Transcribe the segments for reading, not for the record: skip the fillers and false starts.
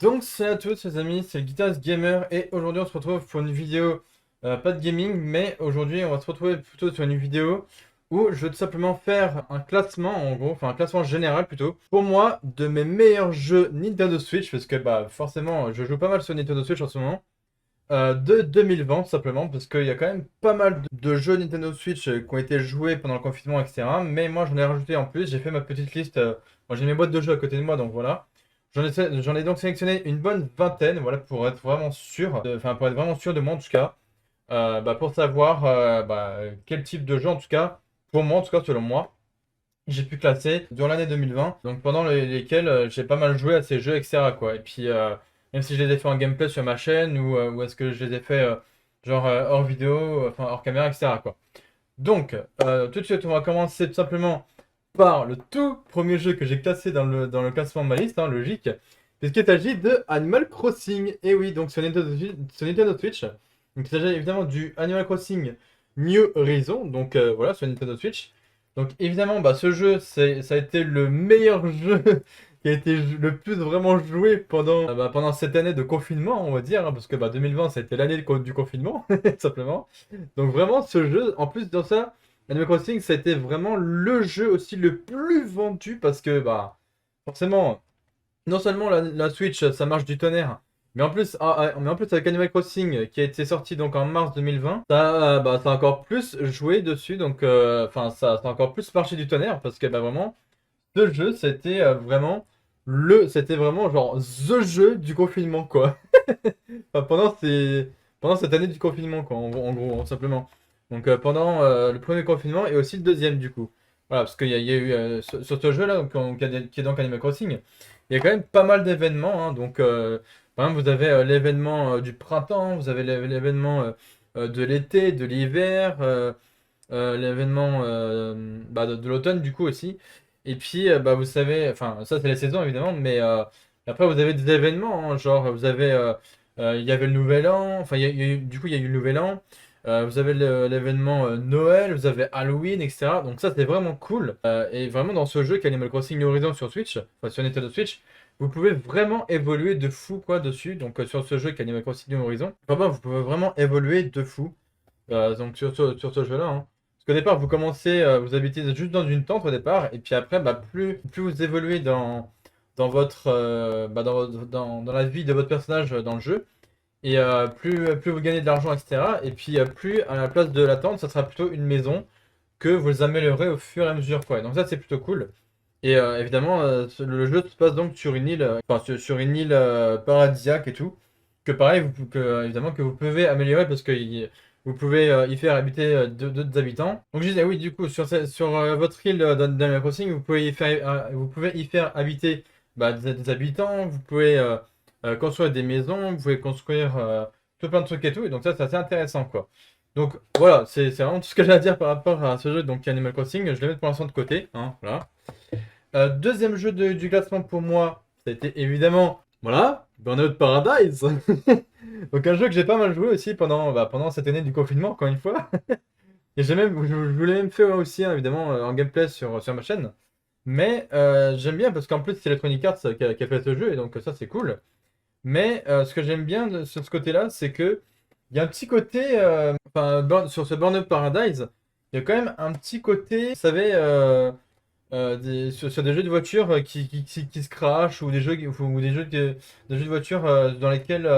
Donc salut à tous les amis, c'est le Guitarist Gamer et aujourd'hui on se retrouve pour une vidéo, pas de gaming, mais aujourd'hui on va se retrouver plutôt sur une vidéo où je vais tout simplement faire un classement en gros, enfin un classement général plutôt, pour moi de mes meilleurs jeux Nintendo Switch, parce que bah forcément je joue pas mal sur Nintendo Switch en ce moment, de 2020 tout simplement, parce qu'il y a quand même pas mal de jeux Nintendo Switch qui ont été joués pendant le confinement etc. Mais moi j'en ai rajouté en plus, j'ai fait ma petite liste, moi j'ai mes boîtes de jeux à côté de moi donc voilà. J'en ai donc sélectionné une bonne vingtaine, voilà, pour être vraiment sûr, enfin pour être vraiment sûr de moi en tout cas, bah, pour savoir quel type de jeu en tout cas, pour moi en tout cas selon moi, j'ai pu classer durant l'année 2020, donc pendant lesquels j'ai pas mal joué à ces jeux etc. quoi. Et puis même si je les ai fait en gameplay sur ma chaîne ou est-ce que je les ai fait hors vidéo, enfin hors caméra etc. quoi. Donc tout de suite on va commencer tout simplement par le tout premier jeu que j'ai classé dans le classement de ma liste, hein, logique, puisqu'il s'agit de Animal Crossing. Et oui, donc sur Nintendo Switch. Donc il s'agit évidemment du Animal Crossing New Horizon, donc voilà, sur Nintendo Switch. Donc évidemment, bah, ce jeu, ça a été le meilleur jeu qui a été le plus vraiment joué pendant cette année de confinement, on va dire, hein, parce que bah, 2020, ça a été l'année du confinement, simplement. Donc vraiment, ce jeu, en plus de ça, Animal Crossing, ça a été vraiment le jeu aussi le plus vendu parce que, bah, forcément, non seulement la Switch, ça marche du tonnerre, mais en plus avec Animal Crossing qui a été sorti donc en mars 2020, ça a encore plus joué dessus, donc, enfin, ça a encore plus marché du tonnerre parce que, bah, vraiment, ce jeu, c'était vraiment genre the jeu du confinement, quoi. Enfin, pendant cette année du confinement, quoi, en gros, hein, simplement. Donc pendant le premier confinement et aussi le deuxième, du coup. Voilà, parce qu'il y a eu, sur ce jeu-là, qui est donc Animal Crossing, il y a quand même pas mal d'événements, hein. Donc, par exemple, vous avez l'événement du printemps, vous avez l'événement de l'été, de l'hiver, l'événement de l'automne, du coup, aussi. Et puis, bah, vous savez, enfin, ça, c'est les saisons, évidemment, mais après, vous avez des événements, hein, genre, vous avez il y avait le Nouvel An, enfin, du coup, il y a eu le Nouvel An. Vous avez l'événement Noël, vous avez Halloween, etc. Donc ça, c'est vraiment cool. Et vraiment, dans ce jeu qu'Animal Crossing New Horizons sur Switch, enfin sur Nintendo Switch, vous pouvez vraiment évoluer de fou, quoi, dessus. Donc sur ce jeu qu'Animal Crossing New Horizons, enfin, vous pouvez vraiment évoluer de fou. Donc sur ce jeu-là, hein. Parce qu'au départ, vous commencez, vous habitez juste dans une tente au départ, et puis après, bah, plus vous évoluez dans la vie de votre personnage dans le jeu, et plus vous gagnez de l'argent, etc. Et puis plus à la place de la tente, ça sera plutôt une maison que vous améliorez au fur et à mesure, quoi. Donc ça, c'est plutôt cool. Et évidemment, le jeu se passe donc sur une île, sur une île paradisiaque et tout, que pareil, évidemment, que vous pouvez améliorer parce que vous pouvez y faire habiter d'autres habitants. Donc je disais, oui, du coup, sur votre île d'Animal Crossing, vous pouvez y faire habiter bah, des habitants, vous pouvez construire des maisons, vous pouvez construire tout plein de trucs et tout, et donc ça, c'est assez intéressant, quoi. Donc voilà, c'est vraiment tout ce que j'ai à dire par rapport à ce jeu, donc Animal Crossing. Je le mets pour l'instant de côté, hein, voilà. Deuxième jeu du classement pour moi, ça a été évidemment, voilà, Burnout Paradise. Donc un jeu que j'ai pas mal joué aussi pendant cette année du confinement, encore une fois. Et je vous l'ai même fait aussi, hein, évidemment, en gameplay sur ma chaîne. Mais j'aime bien parce qu'en plus c'est Electronic Arts qui a fait ce jeu, et donc ça c'est cool. Mais ce que j'aime bien sur ce côté-là, c'est que il y a un petit côté, sur ce Burnout Paradise, il y a quand même un petit côté, vous savez, sur des jeux de voiture qui se crashent ou des jeux de voiture dans lesquels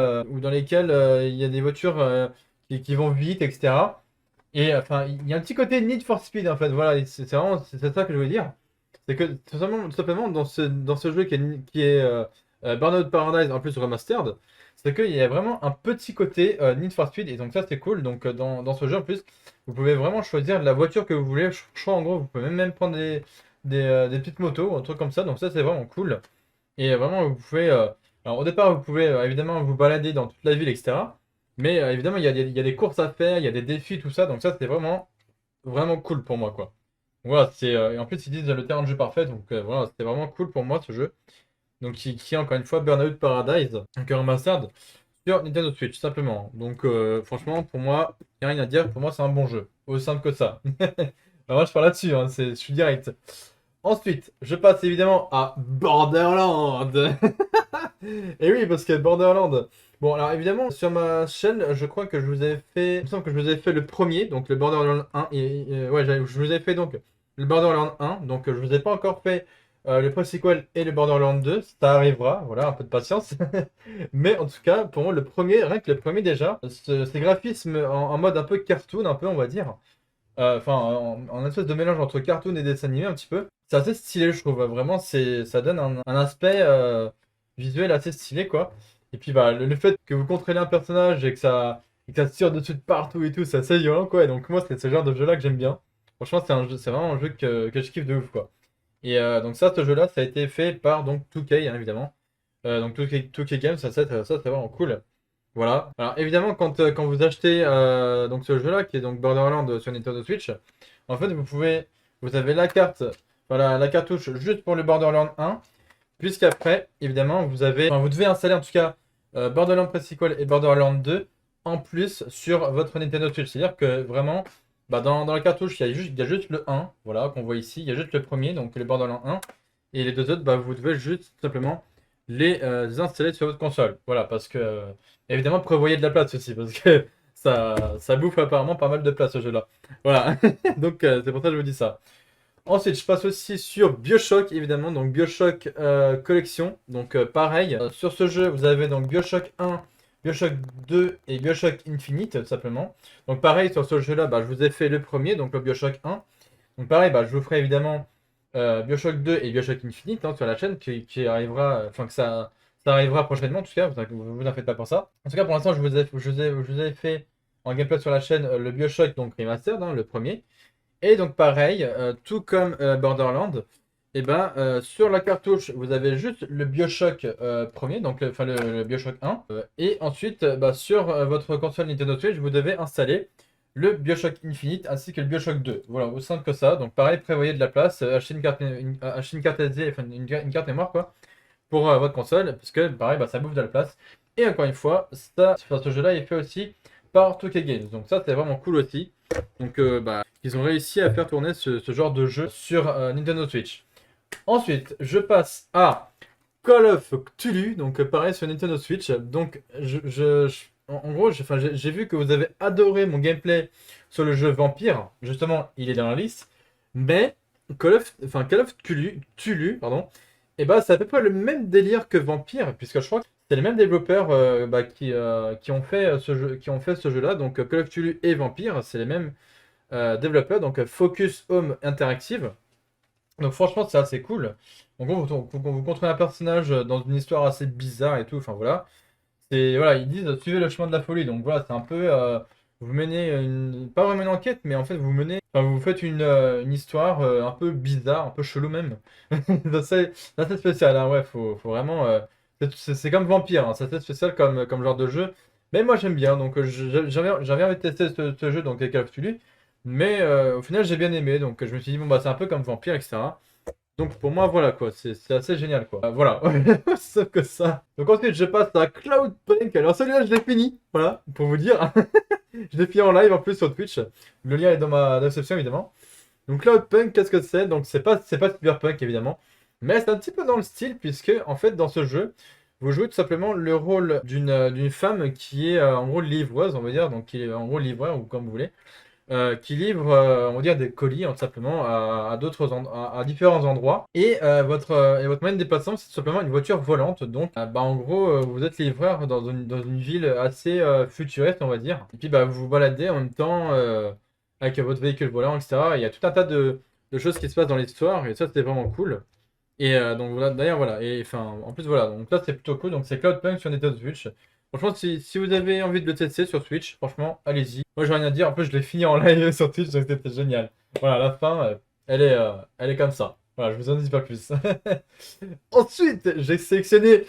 il y a des voitures qui vont vite, etc. Et enfin, il y a un petit côté Need for Speed en fait. Voilà, et c'est ça que je veux dire. C'est que tout simplement dans ce jeu qui est Burnout Paradise en plus remastered, c'est qu'il y a vraiment un petit côté Need for Speed et donc ça c'est cool. Donc dans ce jeu en plus, vous pouvez vraiment choisir la voiture que vous voulez. Je crois en gros, vous pouvez même prendre des petites motos ou un truc comme ça. Donc ça c'est vraiment cool. Et vraiment vous pouvez. Alors au départ, vous pouvez évidemment vous balader dans toute la ville, etc. Mais évidemment, il y a des courses à faire, il y a des défis, tout ça. Donc ça c'est vraiment vraiment cool pour moi, quoi. Voilà, et en plus ils disent le terrain de jeu parfait, donc voilà, c'était vraiment cool pour moi ce jeu. Donc qui est encore une fois Burnout Paradise, donc un remastered sur Nintendo Switch, simplement. Donc franchement, pour moi, il n'y a rien à dire, pour moi c'est un bon jeu. Aussi simple que ça. Alors moi je parle là-dessus, hein, je suis direct. Ensuite, je passe évidemment à Borderlands. Et oui, parce que Borderlands. Bon, alors évidemment, sur ma chaîne, je crois que je vous avais fait. Il me semble que je vous avais fait le premier, donc le Borderlands 1. Ouais, je vous ai fait donc le Borderlands 1. Donc je vous ai pas encore fait le pre-sequel et le Borderlands 2. Ça arrivera, voilà, un peu de patience. Mais en tout cas, pour moi, le premier, rien que le premier déjà, ces graphismes en mode un peu cartoon, un peu, on va dire. Enfin, en espèce de mélange entre cartoon et dessin animé un petit peu. C'est assez stylé, je trouve. Vraiment, ça donne un aspect visuel assez stylé, quoi. Et puis, bah, le fait que vous contrôlez un personnage et que ça se tire dessus de partout et tout, c'est assez violent, quoi. Et donc, moi, c'est ce genre de jeu-là que j'aime bien. Franchement, c'est vraiment un jeu que je kiffe de ouf, quoi. Et donc, ça, ce jeu-là, ça a été fait par donc 2K, hein, évidemment. Donc, 2K Games, ça, c'est vraiment cool. Voilà. Alors évidemment, quand vous achetez donc ce jeu-là, qui est donc Borderlands sur Nintendo Switch, en fait, vous avez la carte, voilà, la cartouche juste pour le Borderlands 1, puisqu'après, évidemment, vous devez installer en tout cas Borderlands Pre-Sequel et Borderlands 2 en plus sur votre Nintendo Switch. C'est-à-dire que vraiment, bah, dans la cartouche, il y a juste le 1, voilà, qu'on voit ici, il y a juste le premier, donc le Borderlands 1, et les deux autres, bah, vous devez juste simplement les installer sur votre console. Voilà, parce que évidemment, prévoyez de la place aussi, parce que ça bouffe apparemment pas mal de place ce jeu-là. Voilà, donc c'est pour ça que je vous dis ça. Ensuite, je passe aussi sur BioShock, évidemment, donc BioShock Collection. Donc pareil, sur ce jeu, vous avez donc BioShock 1, BioShock 2 et BioShock Infinite, tout simplement. Donc pareil, sur ce jeu-là, bah, je vous ai fait le premier, donc le BioShock 1. Donc pareil, bah, je vous ferai évidemment BioShock 2 et BioShock Infinite hein, sur la chaîne qui arrivera, enfin que ça arrivera prochainement en tout cas, vous en faites pas pour ça. En tout cas pour l'instant je vous ai fait en gameplay sur la chaîne le BioShock donc Remastered, hein, le premier. Et donc pareil, tout comme Borderlands, et ben sur la cartouche vous avez juste le BioShock premier, donc le BioShock 1. Et ensuite bah, sur votre console Nintendo Switch vous devez installer le BioShock Infinite ainsi que le BioShock 2. Voilà, aussi simple que ça. Donc pareil, prévoyez de la place, achetez une carte SD, enfin une carte mémoire quoi, pour votre console, parce que pareil, bah, ça bouffe de la place. Et encore une fois, ce jeu-là est fait aussi par 2K Games. Donc ça, c'est vraiment cool aussi. Donc bah, ils ont réussi à faire tourner ce genre de jeu sur Nintendo Switch. Ensuite, je passe à Call of Cthulhu, donc pareil sur Nintendo Switch. Donc en gros, j'ai vu que vous avez adoré mon gameplay sur le jeu Vampire. Justement, il est dans la liste. Mais Call of Cthulhu, pardon, et bah c'est à peu près le même délire que Vampire, puisque je crois que c'est les mêmes développeurs bah, qui ont fait ce jeu-là. Donc Call of Cthulhu et Vampire, c'est les mêmes développeurs, donc Focus Home Interactive. Donc franchement, c'est assez cool. En gros, vous contrôlez un personnage dans une histoire assez bizarre et tout. Enfin voilà. Voilà, ils disent suivez le chemin de la folie. Donc voilà, c'est un peu vous menez pas vraiment une enquête, mais en fait vous faites une histoire un peu bizarre, un peu chelou même. C'est assez spécial. Hein, ouais, faut vraiment. C'est comme Vampire. Hein, c'est assez spécial comme genre de jeu. Mais moi j'aime bien. Donc j'avais envie de tester ce jeu donc Call of Duty. Mais au final j'ai bien aimé. Donc je me suis dit bon bah c'est un peu comme Vampire, etc. Donc pour moi, voilà quoi, c'est assez génial quoi. Voilà, sauf que ça. Donc ensuite, je passe à Cloudpunk. Alors celui-là, je l'ai fini, voilà, pour vous dire. Je l'ai fini en live en plus sur Twitch. Le lien est dans ma description évidemment. Donc Cloudpunk, qu'est-ce que c'est? Donc c'est pas Cyberpunk évidemment, mais c'est un petit peu dans le style puisque en fait dans ce jeu, vous jouez tout simplement le rôle d'une femme qui est en gros livreuse, on va dire, donc qui est en gros livreur ou comme vous voulez qui livre, on va dire, des colis, hein, tout simplement, à différents endroits. Et votre moyen de déplacement, c'est tout simplement une voiture volante. Donc, bah, en gros, vous êtes livreur dans une ville assez futuriste, on va dire. Et puis, bah, vous vous baladez en même temps avec votre véhicule volant, etc. Et il y a tout un tas de choses qui se passent dans l'histoire, et ça, c'est vraiment cool. Et donc voilà, d'ailleurs voilà, et enfin en plus voilà, donc là c'est plutôt cool, donc c'est Cloudpunk sur Nintendo Switch. Franchement, si vous avez envie de le tester sur Switch, franchement, allez-y. Moi j'ai rien à dire, en plus je l'ai fini en live sur Twitch, donc c'était génial. Voilà, la fin, elle est comme ça. Voilà, je vous en dis pas plus. Ensuite, j'ai sélectionné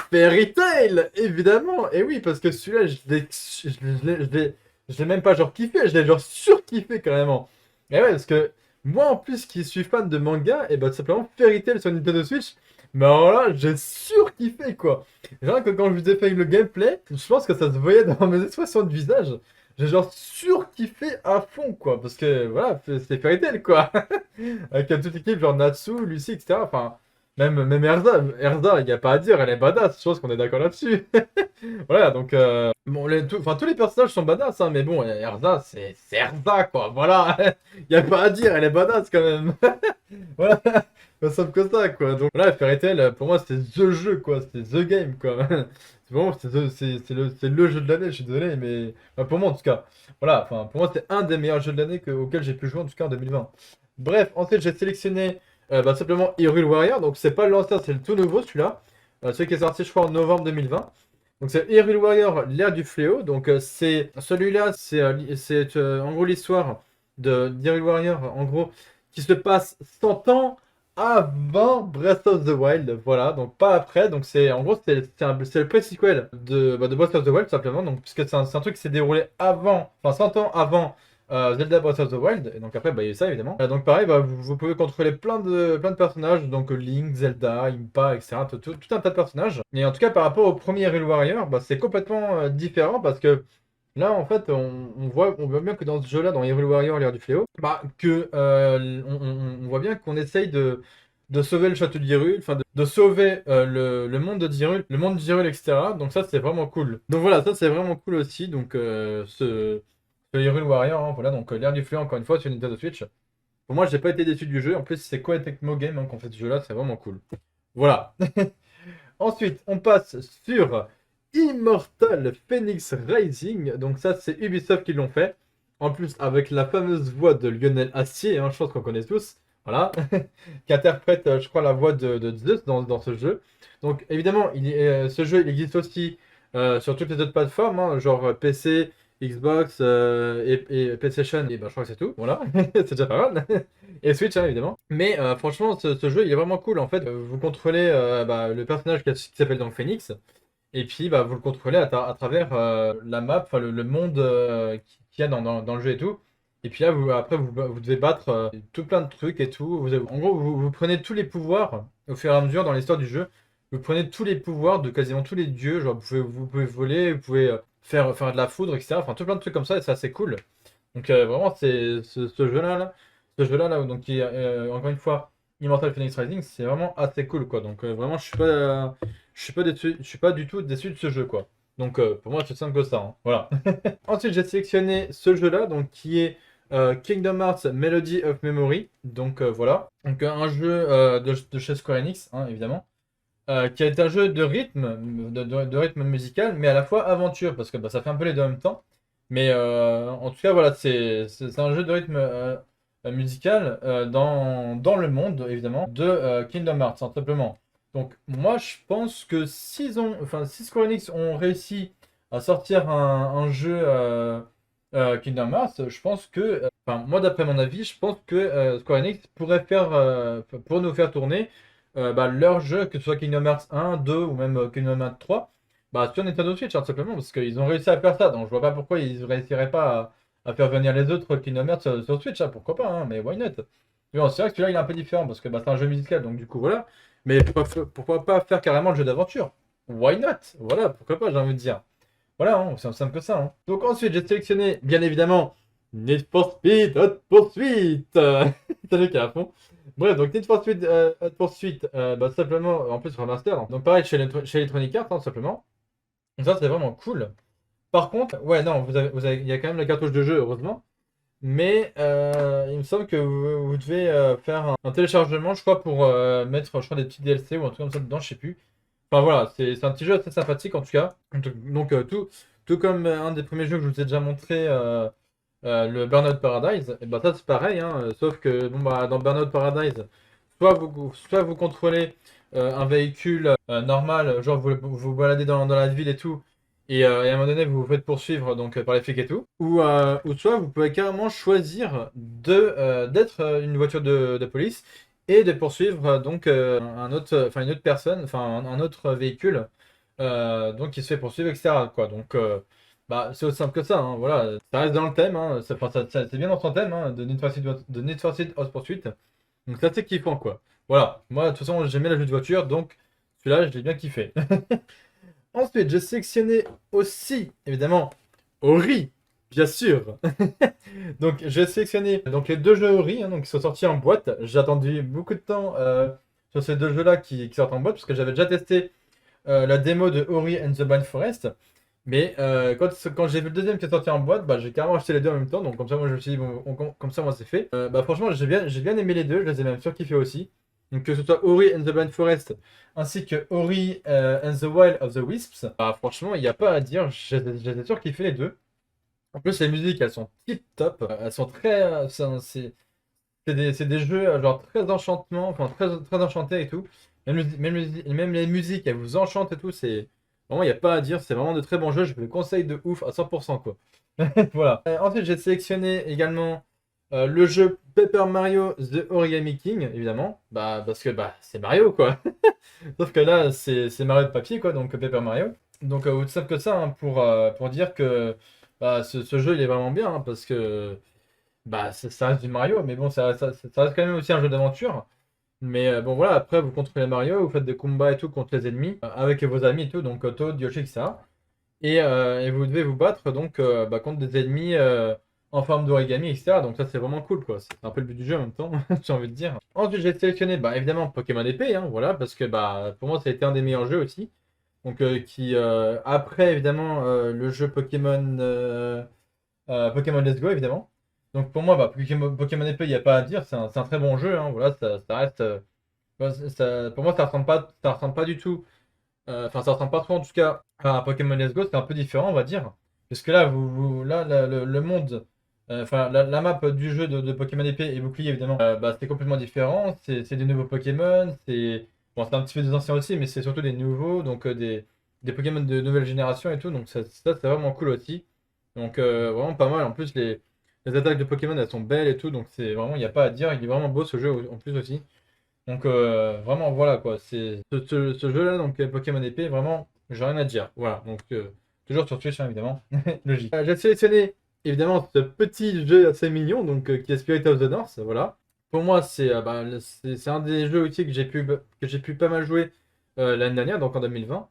Fairy Tail, évidemment. Et oui, parce que celui-là, je l'ai même pas genre kiffé, je l'ai genre surkiffé carrément. Et ouais, parce que moi en plus qui suis fan de manga, et bah tout simplement Fairy Tail sur Nintendo Switch, mais alors là, j'ai surkiffé quoi. Rien que quand je vous ai fait le gameplay, je pense que ça se voyait dans mes expressions de visage. J'ai genre surkiffé à fond quoi, parce que voilà, c'est Fairy Tail quoi. Avec toute l'équipe, genre Natsu, Lucy, etc. Enfin, Même Erza, il n'y a pas à dire, elle est badass, je pense qu'on est d'accord là-dessus. Voilà, donc, bon, tous les personnages sont badass, hein, mais bon, Erza, c'est Erza, quoi, voilà. Il n'y a pas à dire, elle est badass quand même. Voilà, pas simple que ça, quoi. Donc voilà, Fairy Tail, pour moi, c'était THE jeu, quoi, c'était THE game, quoi. C'est vraiment, c'est le jeu de l'année, je suis désolé, mais enfin, pour moi, en tout cas. Voilà, enfin, pour moi, c'était un des meilleurs jeux de l'année auquel j'ai pu jouer, en tout cas, en 2020. Bref, ensuite, j'ai sélectionné simplement Hyrule Warrior, donc c'est pas l'ancien, c'est le tout nouveau, celui-là. Celui qui est sorti, je crois, en novembre 2020. Donc c'est Hyrule Warrior, l'ère du fléau. Donc c'est celui-là, c'est en gros l'histoire de d'Hyrule Warrior, en gros, qui se passe 100 ans avant Breath of the Wild. Voilà, donc pas après. Donc c'est en gros c'est le pré-sequel de Breath of the Wild tout simplement. Donc puisque c'est un truc qui s'est déroulé avant, enfin 100 ans avant Zelda Breath of the Wild. Et donc après bah il y a eu ça évidemment. Donc pareil, bah, vous pouvez contrôler plein de personnages. Donc Link, Zelda, Impa, etc. Tout un tas de personnages. Et en tout cas par rapport au premier Hyrule Warrior, bah, c'est complètement différent parce que là, en fait, on voit bien que dans ce jeu-là, dans Hyrule Warrior, l'ère du fléau, bah, on voit bien qu'on essaye de sauver le château d'Hyrule, enfin, de sauver le monde d'Hyrule, le monde d'Hyrule, etc. Donc ça, c'est vraiment cool. Donc voilà, ça, c'est vraiment cool aussi. Donc, ce Hyrule Warrior, hein, voilà, donc l'ère du fléau, encore une fois, sur Nintendo Switch. Pour moi, j'ai pas été déçu du jeu. En plus, c'est Koei Tecmo Game hein, qu'on fait ce jeu-là, c'est vraiment cool. Voilà. Ensuite, on passe sur Immortal Phoenix Rising. Donc ça, c'est Ubisoft qui l'ont fait. En plus, avec la fameuse voix de Lionel Astier, hein, je pense qu'on connaît tous. Voilà. Qui interprète, je crois, la voix de Zeus dans ce jeu. Donc évidemment, ce jeu, il existe aussi sur toutes les autres plateformes, hein, genre PC, Xbox et PlayStation. Et ben, je crois que c'est tout. Voilà. C'est déjà pas mal. Et Switch, hein, évidemment. Mais franchement, ce jeu, il est vraiment cool. En fait, vous contrôlez bah, le personnage qui s'appelle donc Phoenix. Et puis, bah, vous le contrôlez à travers la map, enfin le monde qu'il y a dans le jeu et tout. Et puis là, après, vous devez battre tout plein de trucs et tout. En gros, vous prenez tous les pouvoirs au fur et à mesure dans l'histoire du jeu. Vous prenez tous les pouvoirs de quasiment tous les dieux. Genre, vous pouvez voler, vous pouvez faire de la foudre, etc. Enfin, tout plein de trucs comme ça et c'est assez cool. Donc, vraiment, c'est ce jeu-là, donc, qui est encore une fois Immortal Phoenix Rising, c'est vraiment assez cool, quoi. Donc, vraiment, je suis pas du tout déçu de ce jeu, quoi. Donc pour moi c'est simple que ça, hein. Voilà. Ensuite j'ai sélectionné ce jeu-là, donc qui est Kingdom Hearts Melody of Memory. Donc voilà. Donc un jeu de chez Square Enix, hein, évidemment. Qui est un jeu de rythme, de rythme musical, mais à la fois aventure, parce que bah, ça fait un peu les deux en même temps. Mais en tout cas, voilà, c'est un jeu de rythme musical dans le monde, évidemment, de Kingdom Hearts, hein, simplement. Donc, moi, je pense que si Square Enix ont réussi à sortir un jeu Kingdom Hearts, je pense que, enfin, moi, d'après mon avis, je pense que Square Enix pour nous faire tourner bah, leur jeu, que ce soit Kingdom Hearts 1, 2 ou même Kingdom Hearts 3, bah, sur Nintendo Switch, hein, tout simplement, parce qu'ils ont réussi à faire ça. Donc, je vois pas pourquoi ils réussiraient pas à faire venir les autres Kingdom Hearts sur Switch, hein, pourquoi pas, hein, mais why not? Mais bon, c'est vrai que celui-là, il est un peu différent, parce que bah, c'est un jeu musical, donc du coup, voilà. Mais pourquoi pas faire carrément le jeu d'aventure? Why not? Voilà, pourquoi pas, j'ai envie de dire. Voilà, hein, c'est aussi simple que ça, hein. Donc ensuite, j'ai sélectionné, bien évidemment, Need for Speed Hot Pursuit. C'est le cas à fond. Bref, donc Need for Speed Hot Pursuit, bah, simplement, en plus remaster. Donc pareil chez Electronic Arts, hein, simplement. Donc ça, c'est vraiment cool. Par contre, ouais, non, il y a quand même la cartouche de jeu, heureusement. Mais il me semble que vous devez faire un téléchargement, je crois, pour mettre, je crois, des petits DLC ou un truc comme ça dedans, je sais plus. Enfin voilà, c'est un petit jeu assez sympathique en tout cas. Donc, tout comme un des premiers jeux que je vous ai déjà montré, le Burnout Paradise, et bah ça c'est pareil, hein, sauf que bon, bah, dans Burnout Paradise, soit vous contrôlez un véhicule normal, genre vous baladez dans la ville et tout, et à un moment donné vous vous faites poursuivre donc, par les flics et tout, ou soit vous pouvez carrément choisir d'être une voiture de police et de poursuivre donc enfin une autre personne, enfin un autre véhicule donc qui se fait poursuivre, etc. quoi. Donc bah, c'est aussi simple que ça, hein, voilà. Ça reste dans le thème, hein, enfin, c'est bien dans son thème hein, de Need for Speed Hot Pursuit. Donc c'est assez kiffant quoi. Voilà, moi de toute façon j'aimais la jeu de voiture, donc celui-là je l'ai bien kiffé. Ensuite j'ai sélectionné aussi, évidemment, Ori, bien sûr. Donc j'ai sélectionné donc, les deux jeux Ori hein, donc, qui sont sortis en boîte. J'ai attendu beaucoup de temps sur ces deux jeux-là qui sortent en boîte, parce que j'avais déjà testé la démo de Ori and the Blind Forest. Mais quand j'ai vu le deuxième qui est sorti en boîte, bah, j'ai carrément acheté les deux en même temps. Donc comme ça, moi je me suis dit, bon, comme ça, moi c'est fait. Bah, franchement, j'ai bien aimé les deux. Je les ai même surkiffés aussi. Donc que ce soit Ori and the Blind Forest ainsi que Ori and the Wild of the Wisps. Bah, franchement, il n'y a pas à dire. J'ai surkiffé les deux. En plus, les musiques, elles sont tip top. Elles sont très. C'est des jeux genre très enchantement, enfin très enchantés et tout. Même les musiques, elles vous enchantent et tout. C'est vraiment, il n'y a pas à dire. C'est vraiment de très bons jeux. Je vous le conseille de ouf à 100% quoi. Voilà. Ensuite, j'ai sélectionné également le jeu Paper Mario The Origami King, évidemment. Bah, parce que bah, c'est Mario quoi. Sauf que là, c'est Mario de papier quoi, donc Paper Mario. Donc, aussi simple que ça, hein, pour dire que bah, ce jeu il est vraiment bien, hein, parce que. Bah, ça reste du Mario, mais bon, ça reste quand même aussi un jeu d'aventure. Mais bon, voilà, après, vous contrôlez Mario, vous faites des combats et tout contre les ennemis, avec vos amis et tout, donc Toad, Yoshi, etc. Et vous devez vous battre donc bah, contre des ennemis en forme d'origami, etc. Donc ça, c'est vraiment cool, quoi. C'est un peu le but du jeu en même temps, j'ai envie de dire. Ensuite, j'ai sélectionné, bah, évidemment, Pokémon épée, hein, voilà, parce que bah, pour moi, ça a été un des meilleurs jeux aussi. Donc, après, évidemment, le jeu Pokémon Let's Go, évidemment. Donc pour moi, bah, Pokémon Épée, il n'y a pas à dire, c'est un très bon jeu, hein, voilà, ça reste. Bah, pour moi, ça ressemble pas du tout. Enfin, ça ressemble pas trop en tout cas à Pokémon Let's Go, c'est un peu différent, on va dire. Parce que là, là, le monde, enfin, la map du jeu de Pokémon Épée et Bouclier, évidemment, bah, c'est complètement différent. C'est des nouveaux Pokémon, bon, c'est un petit peu des anciens aussi, mais c'est surtout des nouveaux, donc des Pokémon de nouvelle génération et tout, donc ça c'est vraiment cool aussi. Donc vraiment pas mal. En plus, les attaques de Pokémon, elles sont belles et tout, donc c'est vraiment, il n'y a pas à dire. Il est vraiment beau ce jeu en plus aussi. Donc vraiment, voilà quoi. C'est ce jeu-là, donc Pokémon épée, vraiment, j'ai rien à dire. Voilà, donc toujours sur Twitch, hein, évidemment. Logique. J'ai sélectionné évidemment ce petit jeu assez mignon, donc qui est Spirit of the North. Voilà. Pour moi, bah, c'est un des jeux aussi que j'ai pu pas mal jouer l'année dernière, donc en 2020.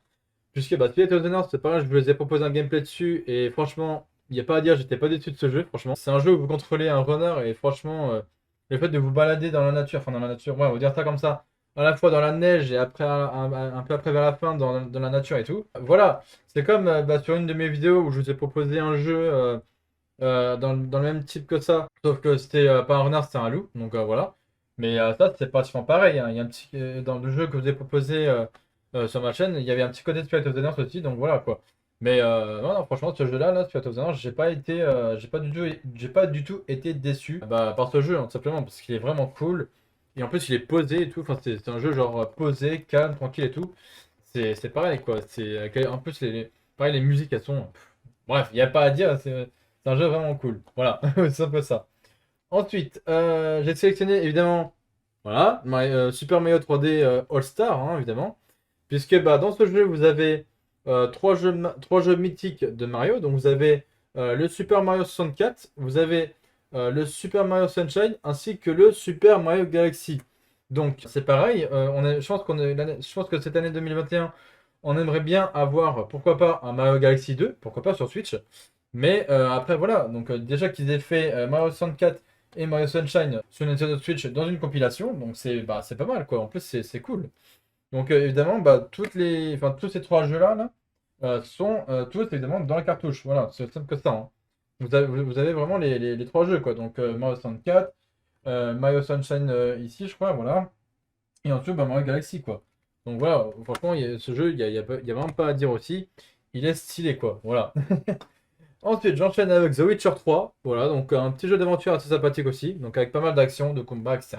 Puisque bah, Spirit of the North, c'est pareil, je vous ai proposé un gameplay dessus, et franchement, il n'y a pas à dire, j'étais pas déçu de ce jeu, franchement. C'est un jeu où vous contrôlez un runner, et franchement, le fait de vous balader dans la nature, enfin dans la nature, ouais, on va dire ça comme ça, à la fois dans la neige et après, un peu après vers la fin, dans la nature et tout. Voilà, c'est comme bah, sur une de mes vidéos où je vous ai proposé un jeu dans le même type que ça, sauf que c'était pas un renard, c'était un loup, donc voilà. Mais ça, c'est pratiquement pareil, hein. Il y a un petit, dans le jeu que je vous ai proposé sur ma chaîne, il y avait un petit côté de Spirit of the North aussi, donc voilà quoi. Mais non, non, franchement, ce jeu-là, Spirit of the North, j'ai pas du tout été déçu bah, par ce jeu, hein, tout simplement, parce qu'il est vraiment cool. Et en plus, il est posé et tout. Enfin, c'est un jeu genre posé, calme, tranquille et tout. C'est pareil quoi. En plus, pareil, les musiques, elles sont. Bref, il n'y a pas à dire, c'est un jeu vraiment cool. Voilà, c'est un peu ça. Ensuite, j'ai sélectionné évidemment voilà, Super Mario 3D All-Star, hein, évidemment. Puisque bah, dans ce jeu, vous avez trois jeux mythiques de Mario. Donc vous avez le Super Mario 64, vous avez le Super Mario Sunshine, ainsi que le Super Mario Galaxy. Donc c'est pareil, je pense que cette année 2021, on aimerait bien avoir, pourquoi pas, un Mario Galaxy 2, pourquoi pas sur Switch. Mais après voilà, donc déjà qu'ils aient fait Mario 64 et Mario Sunshine sur Nintendo Switch dans une compilation, donc c'est pas mal quoi, en plus c'est cool. Donc évidemment, bah, tous ces trois jeux-là là, sont tous évidemment dans la cartouche. Voilà, c'est aussi simple que ça, hein. Vous avez vraiment les trois jeux quoi. Donc Mario 64, Mario Sunshine ici, je crois, voilà. Et ensuite bah, Mario Galaxy quoi. Donc voilà, franchement, ce jeu, il y a vraiment pas à dire aussi. Il est stylé quoi. Voilà. Ensuite, j'enchaîne avec The Witcher 3. Voilà, donc un petit jeu d'aventure assez sympathique aussi. Donc avec pas mal d'actions, de combats, etc.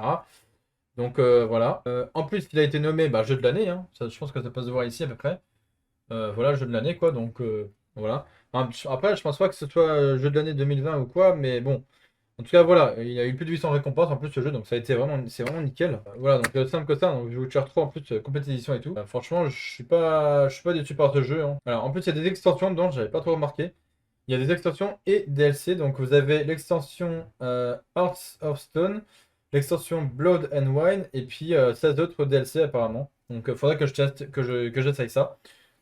Donc voilà. En plus, il a été nommé bah, jeu de l'année, hein. Je pense que ça peut se voir ici à peu près. Voilà, jeu de l'année quoi. Donc voilà. Après, je pense pas que ce soit jeu de l'année 2020 ou quoi, mais bon. En tout cas, voilà, il a eu plus de 800 récompenses en plus ce jeu, donc ça a été vraiment, c'est vraiment nickel. Voilà, donc simple que ça. Donc The Witcher 3 en plus, complète édition et tout. Franchement, je suis pas déçu par ce jeu, hein. Alors, en plus, il y a des extensions dedans, j'avais pas trop remarqué. Il y a des extensions et DLC. Donc vous avez l'extension Hearts of Stone, l'extension Blood and Wine, et puis 16 autres DLC apparemment. Donc il faudrait que je teste, que j'essaye ça.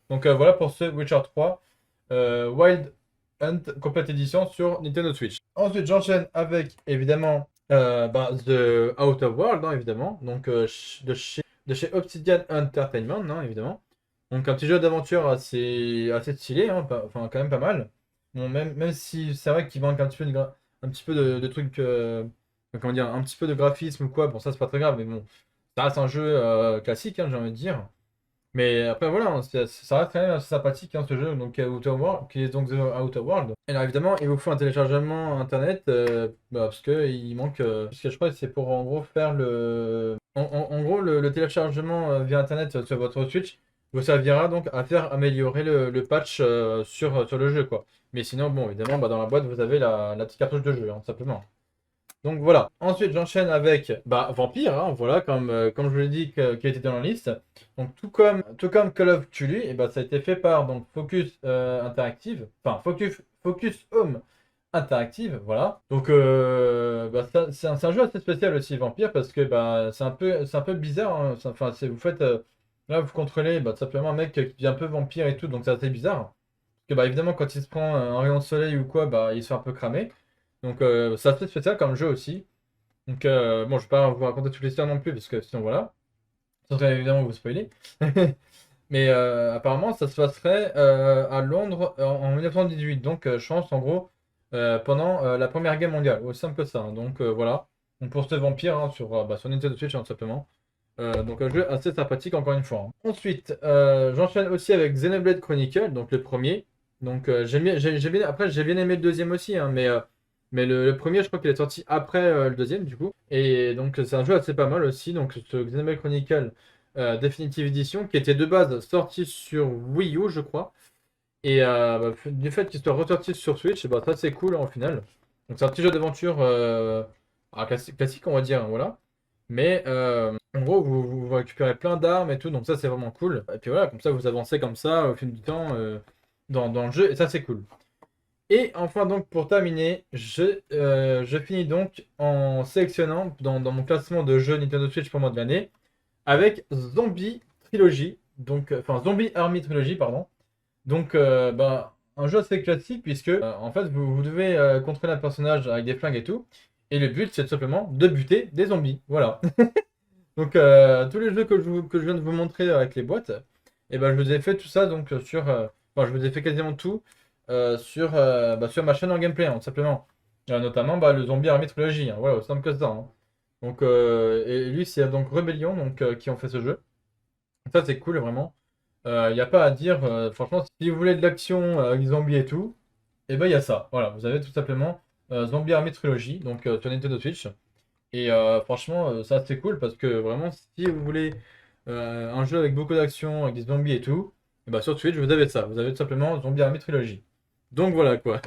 Donc voilà pour ce Witcher 3 Wild Hunt Complete Edition sur Nintendo Switch. Ensuite j'enchaîne avec évidemment bah, The Outer World, hein, évidemment. Donc de chez de chez Obsidian Entertainment, hein, évidemment. Donc un petit jeu d'aventure assez stylé, hein, enfin quand même pas mal. Bon, même si c'est vrai qu'il manque un petit peu un petit peu de trucs, comment dire, un petit peu de graphisme ou quoi, bon ça c'est pas très grave, mais bon, ça reste un jeu classique, hein, j'ai envie de dire. Mais après, voilà, hein, ça reste quand même assez sympathique, hein, ce jeu, donc Outer World, qui est donc The Outer World. Et alors, évidemment, il vous faut un téléchargement internet, parce que il manque, parce que je crois que c'est pour en gros faire en gros, le téléchargement via internet sur votre Switch vous servira donc à faire améliorer le patch sur le jeu, quoi. Mais sinon, bon, évidemment, bah, dans la boîte, vous avez la petite cartouche de jeu, hein, tout simplement. Donc voilà. Ensuite, j'enchaîne avec Vampire, hein, voilà, comme je vous l'ai dit, qui était dans la liste. Donc tout comme Call of Cthulhu, et bah, ça a été fait par donc, Focus Interactive, enfin Focus Home Interactive, voilà. Donc c'est un jeu assez spécial aussi, Vampire, parce que bah, c'est un peu bizarre, hein. Enfin, vous faites là, vous contrôlez tout simplement un mec qui devient un peu vampire et tout, donc c'est assez bizarre. Parce que bah, évidemment, quand il se prend un rayon de soleil ou quoi, bah, il se fait un peu cramer. Donc c'est assez spécial comme jeu aussi. Donc bon, je vais pas vous raconter toute l'histoire non plus, parce que sinon voilà, ça serait évidemment vous spoiler. Mais apparemment, ça se passerait à Londres en 1918. Donc je pense en gros pendant la Première Guerre mondiale, aussi simple que ça, hein. Donc voilà, on pour ce vampire hein, sur Nintendo Switch hein, tout simplement. Donc un jeu assez sympathique encore une fois, hein. Ensuite, j'enchaîne aussi avec Xenoblade Chronicle, donc le premier. Donc après j'ai bien aimé le deuxième aussi, hein, mais le premier je crois qu'il est sorti après le deuxième du coup. Et donc c'est un jeu assez pas mal aussi. Donc ce Xenoblade Chronicle Definitive Edition qui était de base sorti sur Wii U je crois. Et du fait qu'il soit ressorti sur Switch, bah, ça c'est cool hein, au final. Donc c'est un petit jeu d'aventure classique on va dire, hein, voilà. Mais en gros, vous récupérez plein d'armes et tout, donc ça c'est vraiment cool. Et puis voilà, comme ça vous avancez comme ça au fil du temps dans le jeu, et ça c'est cool. Et enfin donc pour terminer, je finis donc en sélectionnant dans mon classement de jeux Nintendo Switch pour moi de l'année avec Zombie Trilogy, donc enfin Zombie Army Trilogy pardon. Donc un jeu assez classique puisque en fait vous devez contrôler un personnage avec des flingues et tout, et le but c'est tout simplement de buter des zombies, voilà. Donc, tous les jeux que je viens de vous montrer avec les boîtes, et ben, je vous ai fait tout ça donc enfin, je vous ai fait quasiment tout sur ma chaîne en gameplay, hein, tout simplement. Notamment le Zombie Army Trilogy, hein, voilà, aussi simple que ça, hein. Donc, et lui, c'est donc Rebellion donc, qui ont fait ce jeu. Ça, c'est cool, vraiment. Il n'y a pas à dire, franchement, si vous voulez de l'action avec des zombies et tout, et ben, il y a ça. Voilà, vous avez tout simplement Zombie Army Trilogy, donc sur Nintendo Switch. Et franchement, ça c'est cool parce que vraiment, si vous voulez un jeu avec beaucoup d'action, avec des zombies et tout, et bah sur Twitch, vous avez ça. Vous avez tout simplement Zombie Army Trilogy. Donc voilà quoi.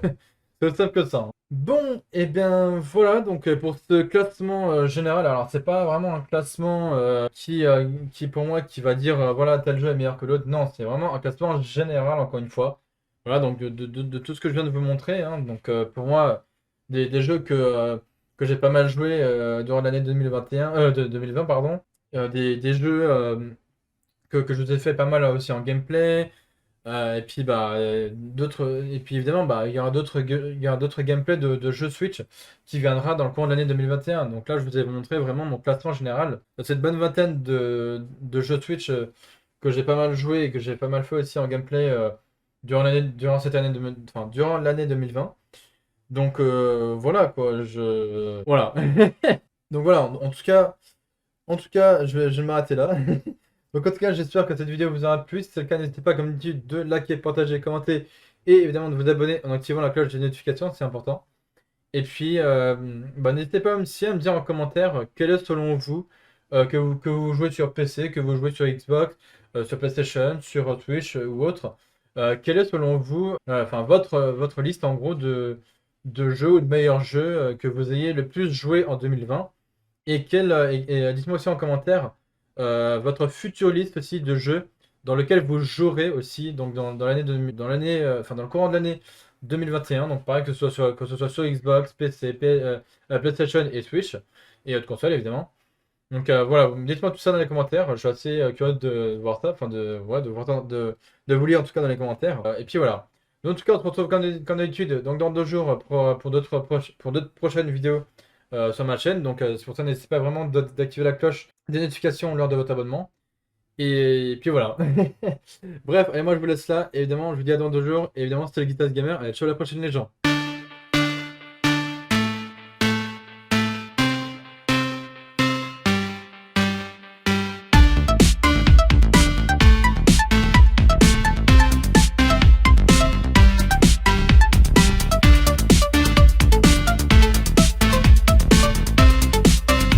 C'est aussi simple que ça, hein. Bon, et bien voilà donc pour ce classement général. Alors, c'est pas vraiment un classement qui pour moi qui va dire voilà tel jeu est meilleur que l'autre. Non, c'est vraiment un classement général encore une fois. Voilà donc de tout ce que je viens de vous montrer, hein. Donc pour moi, des jeux que j'ai pas mal joué durant l'année 2021, 2020, pardon. Des jeux que je vous ai fait pas mal aussi en gameplay. Et puis évidemment il y aura d'autres gameplays de jeux Switch qui viendra dans le cours de l'année 2021. Donc là je vous ai montré vraiment mon classement général de cette bonne vingtaine de jeux Switch que j'ai pas mal joué et que j'ai pas mal fait aussi en gameplay durant cette année enfin, durant l'année 2020. Donc voilà quoi, voilà. Donc voilà, en tout cas, je vais m'arrêter là. Donc en tout cas, j'espère que cette vidéo vous aura plu. Si c'est le cas, n'hésitez pas comme d'habitude de liker, partager, commenter et évidemment de vous abonner en activant la cloche de notification, c'est important. Et puis, n'hésitez pas aussi à me dire en commentaire quel est selon vous que vous jouez sur PC, que vous jouez sur Xbox, sur PlayStation, sur Twitch ou autre. Quelle est selon vous, enfin votre liste en gros de jeux ou de meilleurs jeux que vous ayez le plus joué en 2020. Et dites-moi aussi en commentaire votre future liste aussi de jeux dans lequel vous jouerez aussi donc dans l'année enfin dans le courant de l'année 2021. Donc pareil que ce soit sur Xbox, PC, PlayStation et Switch et autres consoles évidemment. Donc voilà, dites-moi tout ça dans les commentaires. Je suis assez curieux de voir ça, enfin ouais, de vous lire en tout cas dans les commentaires. Et puis voilà. Donc, en tout cas, on se retrouve comme d'habitude donc dans 2 jours pour d'autres prochaines vidéos sur ma chaîne. Donc c'est pour ça, n'hésitez pas vraiment d'activer la cloche des notifications lors de votre abonnement. Et puis voilà. Bref, et moi je vous laisse là. Évidemment, je vous dis à dans 2 jours. Et évidemment, c'était le Guitarist Gamer. Allez, ciao, à la prochaine les gens.